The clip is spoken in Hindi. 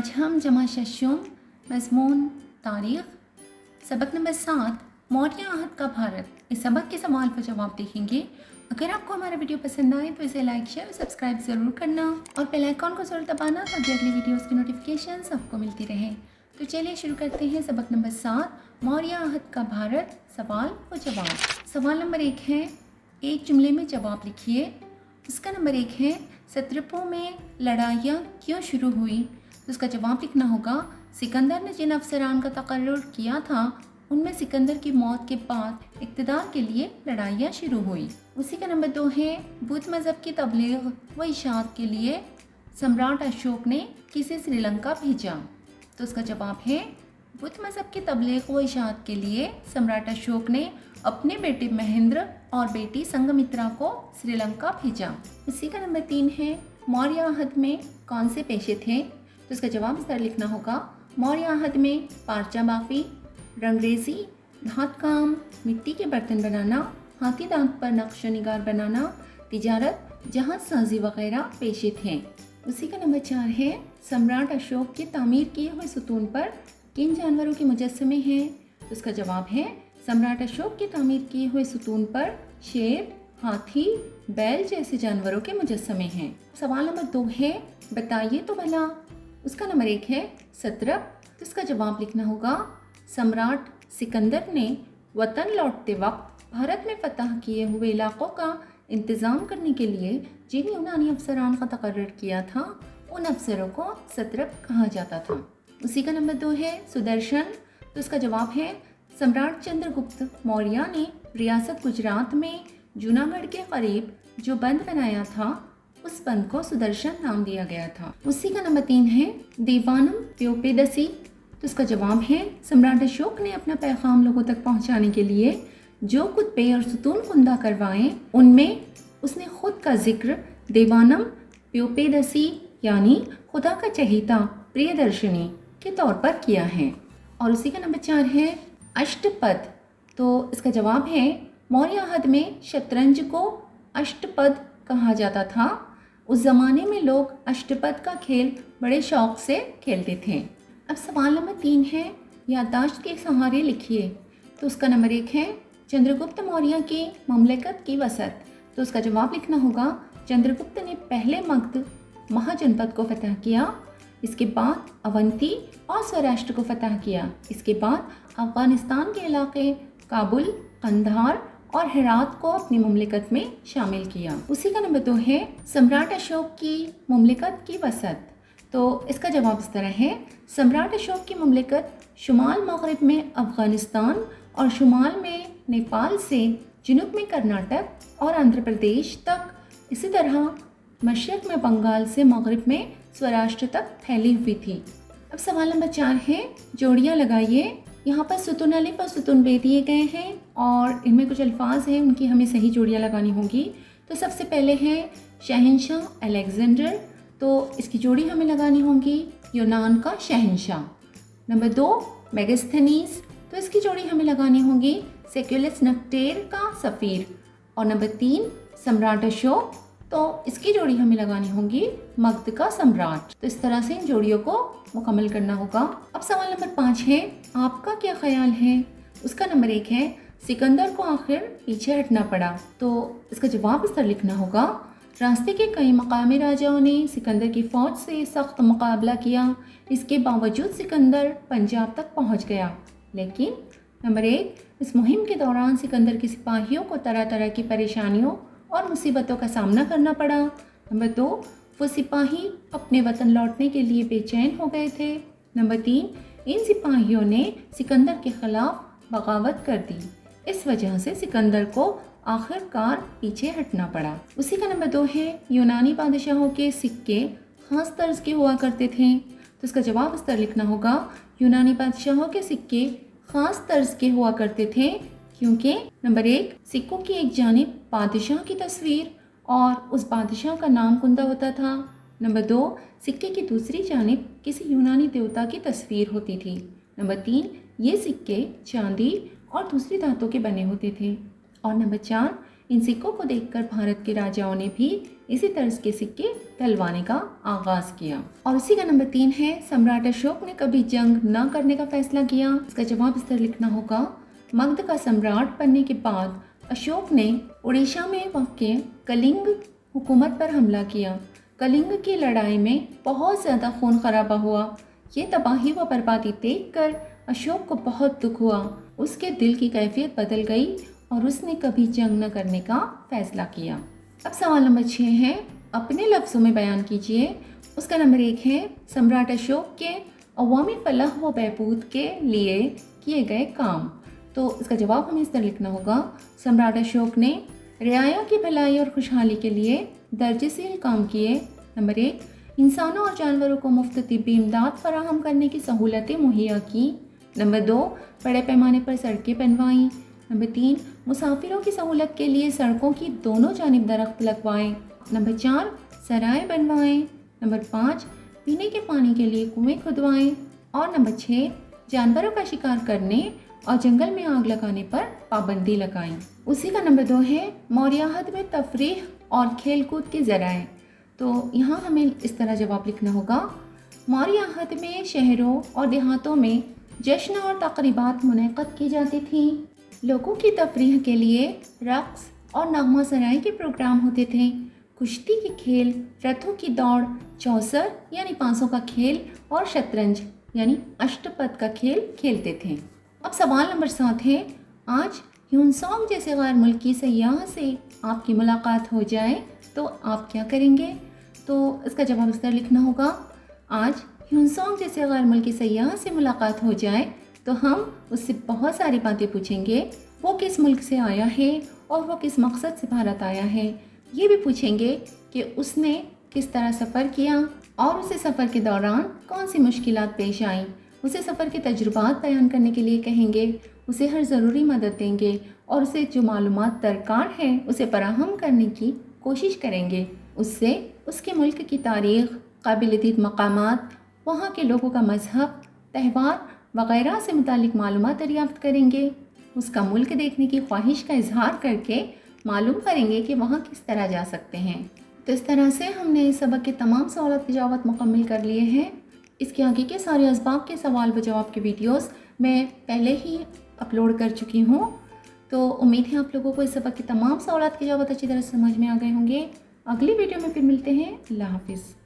आज हम जमा शशुम मज़मून तारीख़ सबक नंबर 7 मौर्य आहद का भारत, इस सबक के सवाल पर जवाब देखेंगे। अगर आपको हमारा वीडियो पसंद आए तो इसे लाइक शेयर और सब्सक्राइब ज़रूर करना और बेल आइकॉन को ज़रूर दबाना ताकि अगली वीडियोस की नोटिफिकेशन आपको मिलती रहे। तो चलिए शुरू करते हैं सबक नंबर 7 मौर्य आहद का भारत, सवाल व जवाब। सवाल नंबर 1 है, एक जुमले में जवाब लिखिए। उसका नंबर 1 है, सत्रपों में लड़ाइयाँ क्यों शुरू हुई? तो उसका जवाब लिखना होगा, सिकंदर ने जिन अफसरान का तकर्रुर किया था उनमें सिकंदर की मौत के बाद इक़्तिदार के लिए लड़ाइयाँ शुरू हुई। उसी का नंबर 2 है, बुद्ध मज़हब की तबलीग व इशाअत के लिए सम्राट अशोक ने किसे श्रीलंका भेजा? तो उसका जवाब है, बुद्ध मज़हब की तबलीग व इशाअत के लिए सम्राट अशोक ने अपने बेटे महेंद्र और बेटी संघमित्रा को श्रीलंका भेजा। उसी का नंबर 3 है, मौर्य आहद में कौन से पेशे थे? तो इसका जवाब इस तरह लिखना होगा, मौर्य आहद में पारचा बाफी, रंगरेजी, धात काम, मिट्टी के बर्तन बनाना, हाथी दांत पर नक्श निगार बनाना, तिजारत, जहाज साजी वगैरह पेशे थे। उसी का नंबर 4 है, सम्राट अशोक के तामीर किए हुए सुतून पर किन जानवरों के मुजस्समे हैं? तो इसका जवाब है, सम्राट अशोक के तामीर किए हुए सुतून पर शेर, हाथी, बैल जैसे जानवरों के मुजस्समे हैं। सवाल नंबर 2 है, बताइए तो भला। उसका नंबर 1 है सत्रप। तो इसका जवाब लिखना होगा, सम्राट सिकंदर ने वतन लौटते वक्त भारत में फतह किए हुए इलाकों का इंतज़ाम करने के लिए जिन यूनानी अफसरान का तकर्रुर किया था उन अफसरों को सत्रप कहा जाता था। उसी का नंबर 2 है सुदर्शन। तो इसका जवाब है, सम्राट चंद्रगुप्त मौर्य ने रियासत गुजरात में जूनागढ़ के करीब जो बंद बनाया था उस बंद को सुदर्शन नाम दिया गया था। उसी का नंबर 3 है दीवानम प्योपेदसी। तो इसका जवाब है, सम्राट अशोक ने अपना पैगाम लोगों तक पहुंचाने के लिए जो कुत्बे और सुतून कुंदा करवाए उनमें उसने खुद का जिक्र देवानम प्योपेदसी यानी खुदा का चहेता प्रियदर्शनी के तौर पर किया है। और उसी का नंबर 4 है अष्टपद। तो इसका जवाब है, मौर्य आहद में शतरंज को अष्टपद कहा जाता था। उस ज़माने में लोग अष्टपद का खेल बड़े शौक़ से खेलते थे। अब सवाल नंबर 3 है, याददाश्त के सहारे लिखिए। तो उसका नंबर 1 है, चंद्रगुप्त मौर्य की ममलकत की वसत। तो उसका जवाब लिखना होगा, चंद्रगुप्त ने पहले मगध महाजनपद को फतह किया, इसके बाद अवंती और स्वराष्ट्र को फतह किया, इसके बाद अफ़गानिस्तान के इलाके काबुल, कंधार और हेरात को अपनी मुमलिकत में शामिल किया। उसी का नंबर 2 है, सम्राट अशोक की मुमलिकत की वसत। तो इसका जवाब इस तरह है, सम्राट अशोक की मुमलिकत शुमाल मगरिब में अफ़गानिस्तान और शुमाल में नेपाल से जुनूब में कर्नाटक और आंध्र प्रदेश तक, इसी तरह मशरक़ में बंगाल से मगरिब में स्वराष्ट्र तक फैली हुई थी। अब सवाल नंबर 4 है, जोड़ियाँ लगाइए। यहाँ पर सुतून अलिफ और सुतून बे दिए गए हैं और इनमें कुछ अल्फाज हैं, उनकी हमें सही जोड़ियाँ लगानी होंगी। तो सबसे पहले है शहंशाह अलेक्जेंडर। तो इसकी जोड़ी हमें लगानी होगी यूनान का शहंशाह। नंबर 2 मेगास्थनीज। तो इसकी जोड़ी हमें लगानी होगी सेक्युलस नक्टेर का सफ़ीर। और नंबर 3 सम्राट अशोक। तो इसकी जोड़ी हमें लगानी होगी मगध का सम्राट। तो इस तरह से इन जोड़ियों को मुकम्मल करना होगा। अब सवाल नंबर 5 है, आपका क्या ख्याल है? उसका नंबर 1 है, सिकंदर को आखिर पीछे हटना पड़ा। तो इसका जवाब इस तरह लिखना होगा, रास्ते के कई मकामी राजाओं ने सिकंदर की फ़ौज से सख्त मुकाबला किया, इसके बावजूद सिकंदर पंजाब तक पहुंच गया। लेकिन नंबर 1, इस मुहिम के दौरान सिकंदर के सिपाहियों को तरह तरह की परेशानियों और मुसीबतों का सामना करना पड़ा। नंबर 2, वो सिपाही अपने वतन लौटने के लिए बेचैन हो गए थे। नंबर 3, इन सिपाहियों ने सिकंदर के ख़िलाफ़ बगावत कर दी, इस वजह से सिकंदर को आखिरकार पीछे हटना पड़ा। उसी का नंबर 2 है, यूनानी बादशाहों के सिक्के ख़ास तर्ज के हुआ करते थे। तो इसका जवाब इस तरह लिखना होगा, यूनानी बादशाहों के सिक्के ख़ास तर्ज के हुआ करते थे क्योंकि नंबर 1, सिक्कों की एक जानिब बादशाह की तस्वीर और उस बादशाह का नाम कुंदा होता था। नंबर 2, सिक्के की दूसरी जानिब किसी यूनानी देवता की तस्वीर होती थी। नंबर 3, ये सिक्के चांदी और दूसरी धातों के बने होते थे। और नंबर 4, इन सिक्कों को देखकर भारत के राजाओं ने भी इसी तर्ज के सिक्के डलवाने का आगाज़ किया। और उसी का नंबर 3 है, सम्राट अशोक ने कभी जंग न करने का फैसला किया। इसका जवाब इस तरह लिखना होगा, मगध का सम्राट बनने के बाद अशोक ने उड़ीसा में वाक़ कलिंग हुकूमत पर हमला किया। कलिंग की लड़ाई में बहुत ज़्यादा खून खराबा हुआ। ये तबाही व बर्बादी देखकर अशोक को बहुत दुख हुआ। उसके दिल की कैफियत बदल गई और उसने कभी जंग न करने का फैसला किया। अब सवाल नंबर 6 है, अपने लफ्ज़ों में बयान कीजिए। उसका नंबर 1 है, सम्राट अशोक के अवामी फलाह व बहबूद के लिए किए गए काम। तो इसका जवाब हमें इस तरह लिखना होगा, सम्राट अशोक ने रियाया की भलाई और खुशहाली के लिए दर्जेसील काम किए। नंबर 1, इंसानों और जानवरों को मुफ्त तिब्बी इमदाद फराहम करने की सहूलतें मुहैया की। नंबर 2, बड़े पैमाने पर सड़कें बनवाईं। नंबर 3, मुसाफिरों की सहूलत के लिए सड़कों की दोनों जानिब दरख्त लगवाएं। नंबर 4, सराय बनवाएं। नंबर 5, पीने के पानी के लिए कुएं खुदवाएं। और नंबर 6, जानवरों का शिकार करने और जंगल में आग लगाने पर पाबंदी लगाएं। उसी का नंबर 2 है, मौर्याहद में तफरीह और खेलकूद के ज़राए। तो यहाँ हमें इस तरह जवाब लिखना होगा, मौर्याहद में शहरों और देहातों में जश्न और तकरीबात मुनक़्क़द की जाती थी। लोगों की तफरीह के लिए रक़्स और नगमा सराई के प्रोग्राम होते थे। कुश्ती के खेल, रथों की दौड़, चौसर यानी पांसों का खेल और शतरंज यानी अष्टपद का खेल खेलते थे। अब सवाल नंबर 7 है, आज ह्यूनसॉन्ग जैसे गैर मुल्की सयाह से आपकी मुलाकात हो जाए तो आप क्या करेंगे? तो इसका जवाब इस तरह लिखना होगा, आज ह्यूनसॉन्ग जैसे गैर मुल्की सयाह से मुलाकात हो जाए तो हम उससे बहुत सारी बातें पूछेंगे। वो किस मुल्क से आया है और वो किस मकसद से भारत आया है। ये भी पूछेंगे कि उसने किस तरह सफ़र किया और उसे सफ़र के दौरान कौन सी मुश्किलात पेश आईं। उसे सफ़र के तजुर्बात बयान करने के लिए कहेंगे, उसे हर ज़रूरी मदद देंगे और उसे जो मालूमात दरकार है उसे फराहम करने की कोशिश करेंगे। उससे उसके मुल्क की तारीख़, काबिल-ए-दीद मकामात, वहाँ के लोगों का मज़हब, त्यौहार वगैरह से मुतालिक मालूमात दरियाफ्त करेंगे। उसका मुल्क देखने की ख्वाहिश का इजहार करके मालूम करेंगे कि वहाँ किस तरह जा सकते हैं। तो इस तरह से हमने इस सबक के तमाम सवाल की जवाब मुकम्मल कर लिए हैं। इसके आगे के सारे असबाब के सवाल व जवाब के वीडियोस मैं पहले ही अपलोड कर चुकी हूँ। तो उम्मीद है आप लोगों को इस सबक के तमाम सवाल के जवाब अच्छी तरह समझ में आ गए होंगे। अगली वीडियो में फिर मिलते हैं। अल्लाह हाफिज़।